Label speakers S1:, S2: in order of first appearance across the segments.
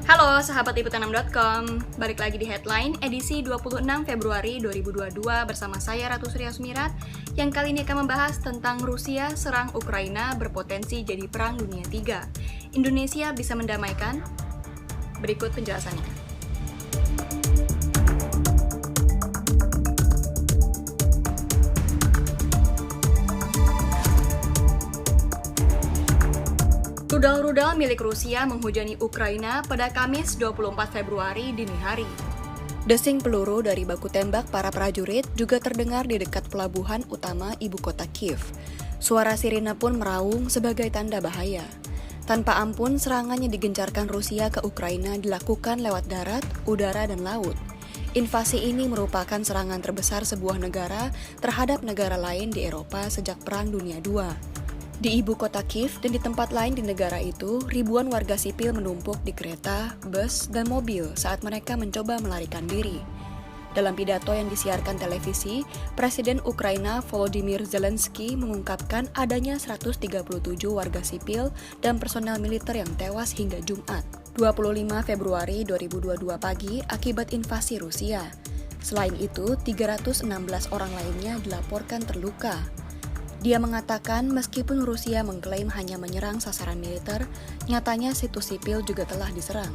S1: Halo sahabat liputan6.com, balik lagi di Headline edisi 26 Februari 2022 bersama saya Ratu Surya Sumirat yang kali ini akan membahas tentang Rusia serang Ukraina berpotensi jadi perang dunia 3. Indonesia bisa mendamaikan? Berikut penjelasannya. Rudal-rudal milik Rusia menghujani Ukraina pada Kamis 24 Februari dini hari. Desing peluru dari baku tembak para prajurit juga terdengar di dekat pelabuhan utama ibu kota Kiev. Suara sirine pun meraung sebagai tanda bahaya. Tanpa ampun, serangan yang digencarkan Rusia ke Ukraina dilakukan lewat darat, udara, dan laut. Invasi ini merupakan serangan terbesar sebuah negara terhadap negara lain di Eropa sejak Perang Dunia II. Di ibu kota Kiev dan di tempat lain di negara itu, ribuan warga sipil menumpuk di kereta, bus, dan mobil saat mereka mencoba melarikan diri. Dalam pidato yang disiarkan televisi, Presiden Ukraina Volodymyr Zelensky mengungkapkan adanya 137 warga sipil dan personel militer yang tewas hingga Jumat, 25 Februari 2022 pagi akibat invasi Rusia. Selain itu, 316 orang lainnya dilaporkan terluka. Dia mengatakan meskipun Rusia mengklaim hanya menyerang sasaran militer, nyatanya situs sipil juga telah diserang.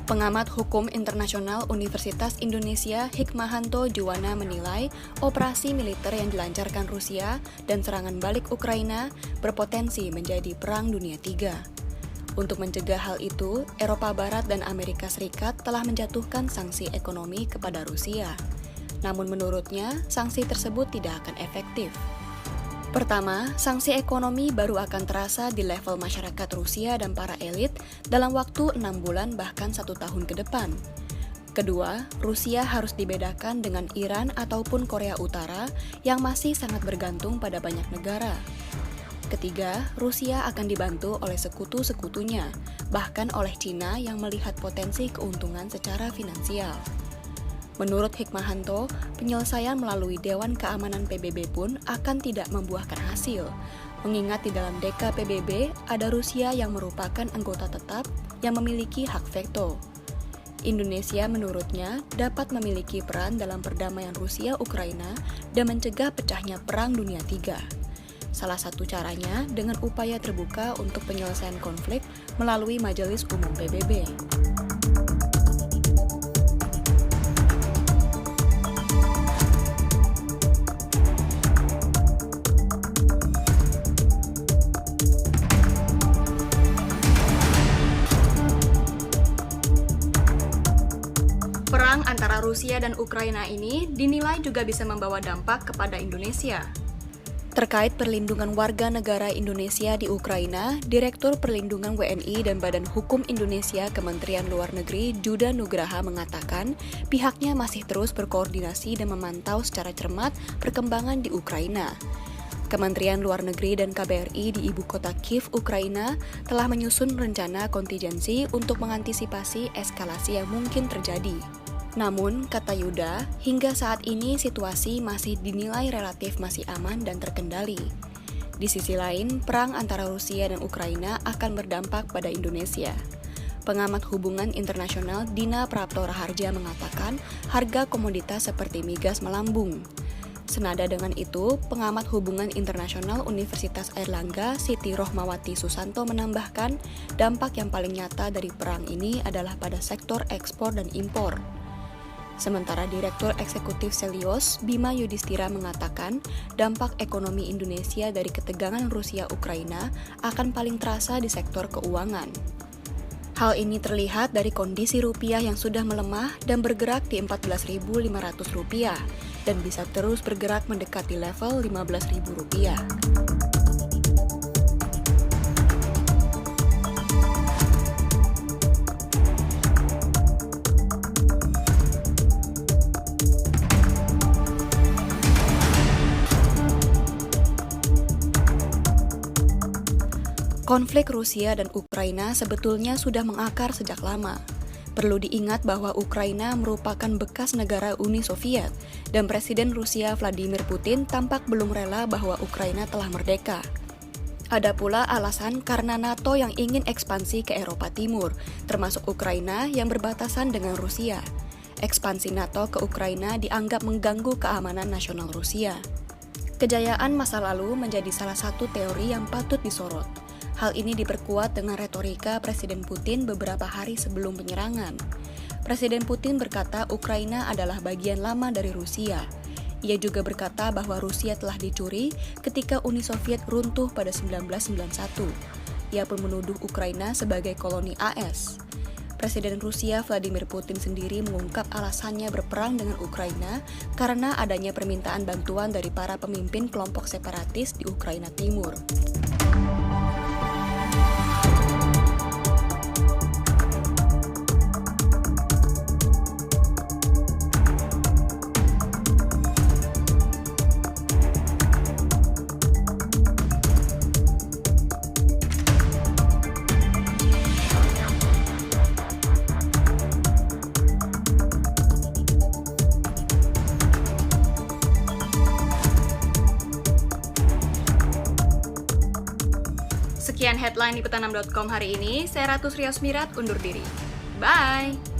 S1: Pengamat Hukum Internasional Universitas Indonesia Hikmahanto Juwana menilai operasi militer yang dilancarkan Rusia dan serangan balik Ukraina berpotensi menjadi Perang Dunia III. Untuk mencegah hal itu, Eropa Barat dan Amerika Serikat telah menjatuhkan sanksi ekonomi kepada Rusia. Namun menurutnya, sanksi tersebut tidak akan efektif. Pertama, sanksi ekonomi baru akan terasa di level masyarakat Rusia dan para elit dalam waktu 6 bulan bahkan 1 tahun ke depan. Kedua, Rusia harus dibedakan dengan Iran ataupun Korea Utara yang masih sangat bergantung pada banyak negara. Ketiga, Rusia akan dibantu oleh sekutu-sekutunya, bahkan oleh Cina yang melihat potensi keuntungan secara finansial. Menurut Hikmahanto, penyelesaian melalui Dewan Keamanan PBB pun akan tidak membuahkan hasil, mengingat di dalam DK PBB ada Rusia yang merupakan anggota tetap yang memiliki hak veto. Indonesia menurutnya dapat memiliki peran dalam perdamaian Rusia-Ukraina dan mencegah pecahnya Perang Dunia III. Salah satu caranya dengan upaya terbuka untuk penyelesaian konflik melalui Majelis Umum PBB. Perang antara Rusia dan Ukraina ini dinilai juga bisa membawa dampak kepada Indonesia. Terkait perlindungan warga negara Indonesia di Ukraina, Direktur Perlindungan WNI dan Badan Hukum Indonesia Kementerian Luar Negeri Juda Nugraha mengatakan pihaknya masih terus berkoordinasi dan memantau secara cermat perkembangan di Ukraina. Kementerian Luar Negeri dan KBRI di ibu kota Kiev, Ukraina telah menyusun rencana kontingensi untuk mengantisipasi eskalasi yang mungkin terjadi. Namun, kata Yuda, hingga saat ini situasi masih dinilai relatif masih aman dan terkendali. Di sisi lain, perang antara Rusia dan Ukraina akan berdampak pada Indonesia. Pengamat hubungan internasional Dina Prapto Raharja mengatakan harga komoditas seperti migas melambung. Senada dengan itu, pengamat hubungan internasional Universitas Airlangga Siti Rohmawati Susanto menambahkan dampak yang paling nyata dari perang ini adalah pada sektor ekspor dan impor. Sementara Direktur Eksekutif Selios, Bima Yudhistira mengatakan dampak ekonomi Indonesia dari ketegangan Rusia-Ukraina akan paling terasa di sektor keuangan. Hal ini terlihat dari kondisi rupiah yang sudah melemah dan bergerak di Rp14.500 dan bisa terus bergerak mendekati level Rp15.000. Konflik Rusia dan Ukraina sebetulnya sudah mengakar sejak lama. Perlu diingat bahwa Ukraina merupakan bekas negara Uni Soviet dan Presiden Rusia Vladimir Putin tampak belum rela bahwa Ukraina telah merdeka. Ada pula alasan karena NATO yang ingin ekspansi ke Eropa Timur, termasuk Ukraina yang berbatasan dengan Rusia. Ekspansi NATO ke Ukraina dianggap mengganggu keamanan nasional Rusia. Kejayaan masa lalu menjadi salah satu teori yang patut disorot. Hal ini diperkuat dengan retorika Presiden Putin beberapa hari sebelum penyerangan. Presiden Putin berkata Ukraina adalah bagian lama dari Rusia. Ia juga berkata bahwa Rusia telah dicuri ketika Uni Soviet runtuh pada 1991. Ia pun menuduh Ukraina sebagai koloni AS. Presiden Rusia Vladimir Putin sendiri mengungkap alasannya berperang dengan Ukraina karena adanya permintaan bantuan dari para pemimpin kelompok separatis di Ukraina Timur. Sekian headline di petanam.com hari ini. Saya Ratu Sriosmirat undur diri. Bye!